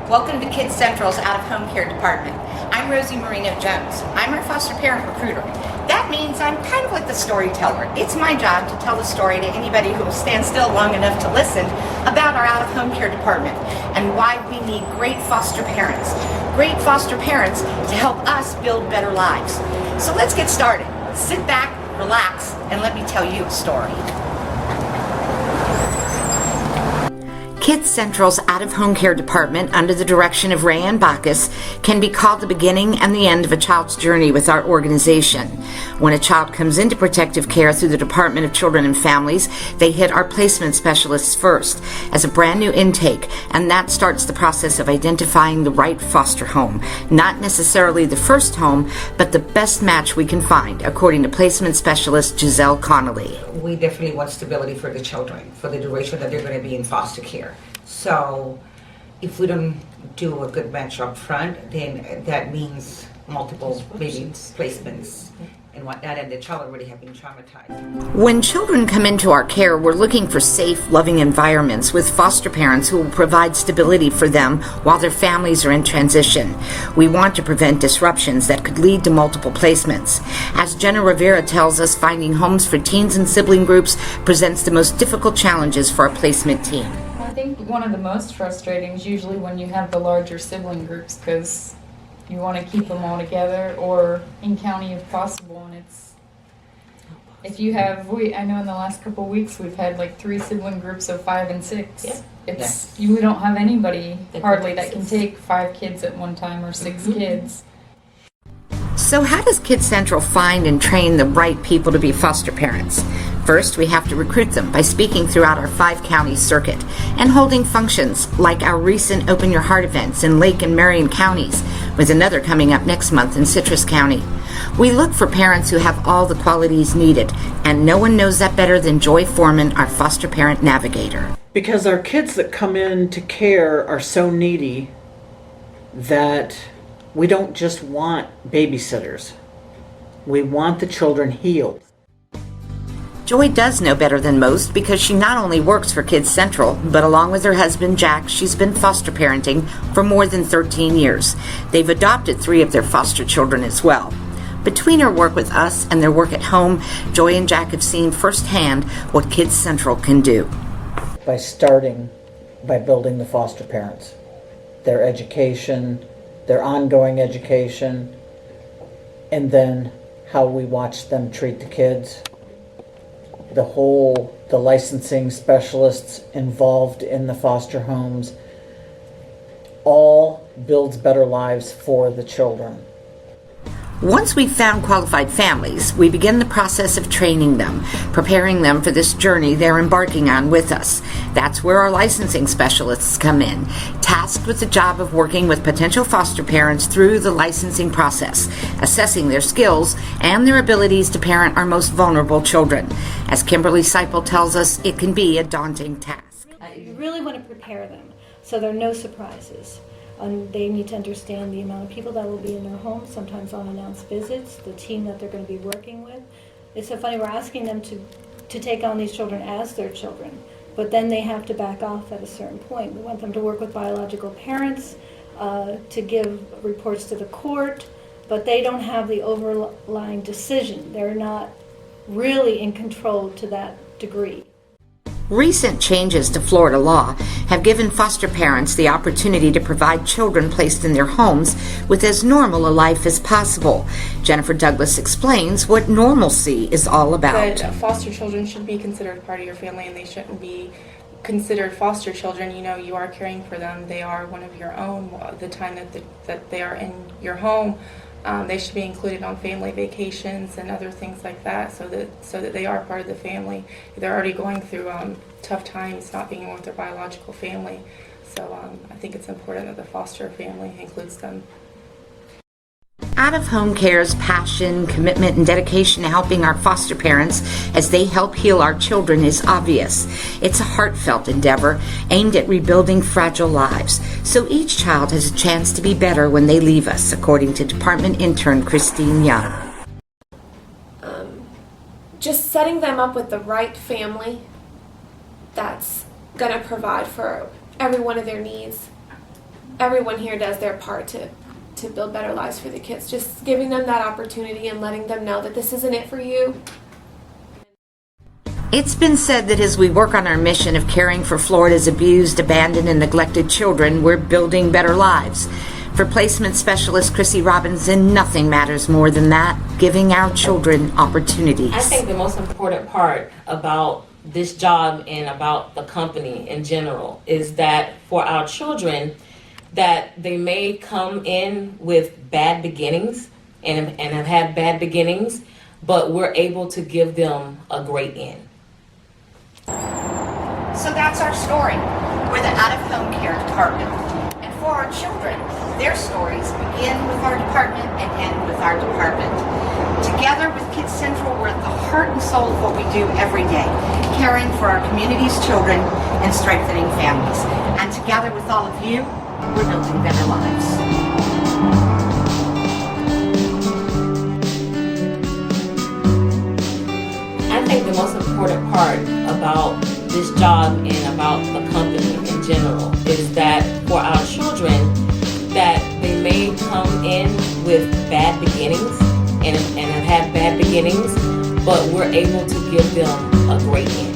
Welcome to Kids Central's Out of Home Care Department. I'm Rosie Marino Jones. I'm our foster parent recruiter. That means I'm kind of like the storyteller. It's my job to tell the story to anybody who will stand still long enough to listen about our Out of Home Care Department and why we need great foster parents. Great foster parents to help us build better lives. So let's get started. Sit back, relax, and let me tell you a story. Kids Central's out-of-home care department, under the direction of Rayanne Bacchus, can be called the beginning and the end of a child's journey with our organization. When a child comes into protective care through the Department of Children and Families, they hit our placement specialists first as a brand new intake, and that starts the process of identifying the right foster home. Not necessarily the first home, but the best match we can find, according to placement specialist Giselle Connolly. We definitely want stability for the children for the duration that they're going to be in foster care. So if we don't do a good match up front, then that means multiple maybe placements and whatnot, and the child already have been traumatized. When children come into our care, we're looking for safe, loving environments with foster parents who will provide stability for them while their families are in transition. We want to prevent disruptions that could lead to multiple placements. As Jenna Rivera tells us, finding homes for teens and sibling groups presents the most difficult challenges for our placement team. I think one of the most frustrating is usually when you have the larger sibling groups, because you want to keep them all together or in county if possible, and if you have, I know in the last couple of weeks we've had like 3 sibling groups of 5 and 6. Yeah. We don't have anybody hardly that can take 5 kids at one time or 6 kids. So how does Kids Central find and train the right people to be foster parents? First, we have to recruit them by speaking throughout our 5-county circuit and holding functions like our recent Open Your Heart events in Lake and Marion counties, with another coming up next month in Citrus County. We look for parents who have all the qualities needed, and no one knows that better than Joy Foreman, our foster parent navigator. Because our kids that come into care are so needy that we don't just want babysitters. We want the children healed. Joy does know better than most because she not only works for Kids Central, but along with her husband Jack, she's been foster parenting for more than 13 years. They've adopted 3 of their foster children as well. Between her work with us and their work at home, Joy and Jack have seen firsthand what Kids Central can do. By starting by building the foster parents, their education, their ongoing education, and then how we watch them treat the kids. The licensing specialists involved in the foster homes, all builds better lives for the children. Once we've found qualified families, we begin the process of training them, preparing them for this journey they're embarking on with us. That's where our licensing specialists come in, tasked with the job of working with potential foster parents through the licensing process, assessing their skills and their abilities to parent our most vulnerable children. As Kimberly Seipel tells us, it can be a daunting task. You really want to prepare them so there are no surprises. They need to understand the amount of people that will be in their home, sometimes unannounced visits, the team that they're going to be working with. It's so funny, we're asking them to take on these children as their children, but then they have to back off at a certain point. We want them to work with biological parents, to give reports to the court, but they don't have the overlying decision. They're not really in control to that degree. Recent changes to Florida law have given foster parents the opportunity to provide children placed in their homes with as normal a life as possible. Jennifer Douglas explains what normalcy is all about. But foster children should be considered part of your family, and they shouldn't be considered foster children. You know, you are caring for them. They are one of your own. The time that they are in your home, they should be included on family vacations and other things like that, so that they are part of the family. They're already going through tough times not being with their biological family, so I think it's important that the foster family includes them. Out-of-home care's passion, commitment, and dedication to helping our foster parents as they help heal our children is obvious. It's a heartfelt endeavor aimed at rebuilding fragile lives, so each child has a chance to be better when they leave us, according to Department Intern Christine Young. Just setting them up with the right family that's going to provide for every one of their needs everyone here does their part to build better lives for the kids. Just giving them that opportunity and letting them know that this isn't it for you. It's been said that as we work on our mission of caring for Florida's abused, abandoned, and neglected children, we're building better lives. For placement specialist Chrissy Robinson, nothing matters more than that, giving our children opportunities. I think the most important part about this job and about the company in general is that for our children, that they may come in with bad beginnings and have had bad beginnings, but we're able to give them a great end. So that's our story. We're the out-of-home care department. And for our children, their stories begin with our department and end with our department. Together with Kids Central, we're at the heart and soul of what we do every day, caring for our community's children and strengthening families. And together with all of you, we're building better lives. I think the most important part about this job and about the company in general is that for our children, that they may come in with bad beginnings and have had bad beginnings, but we're able to give them a great end.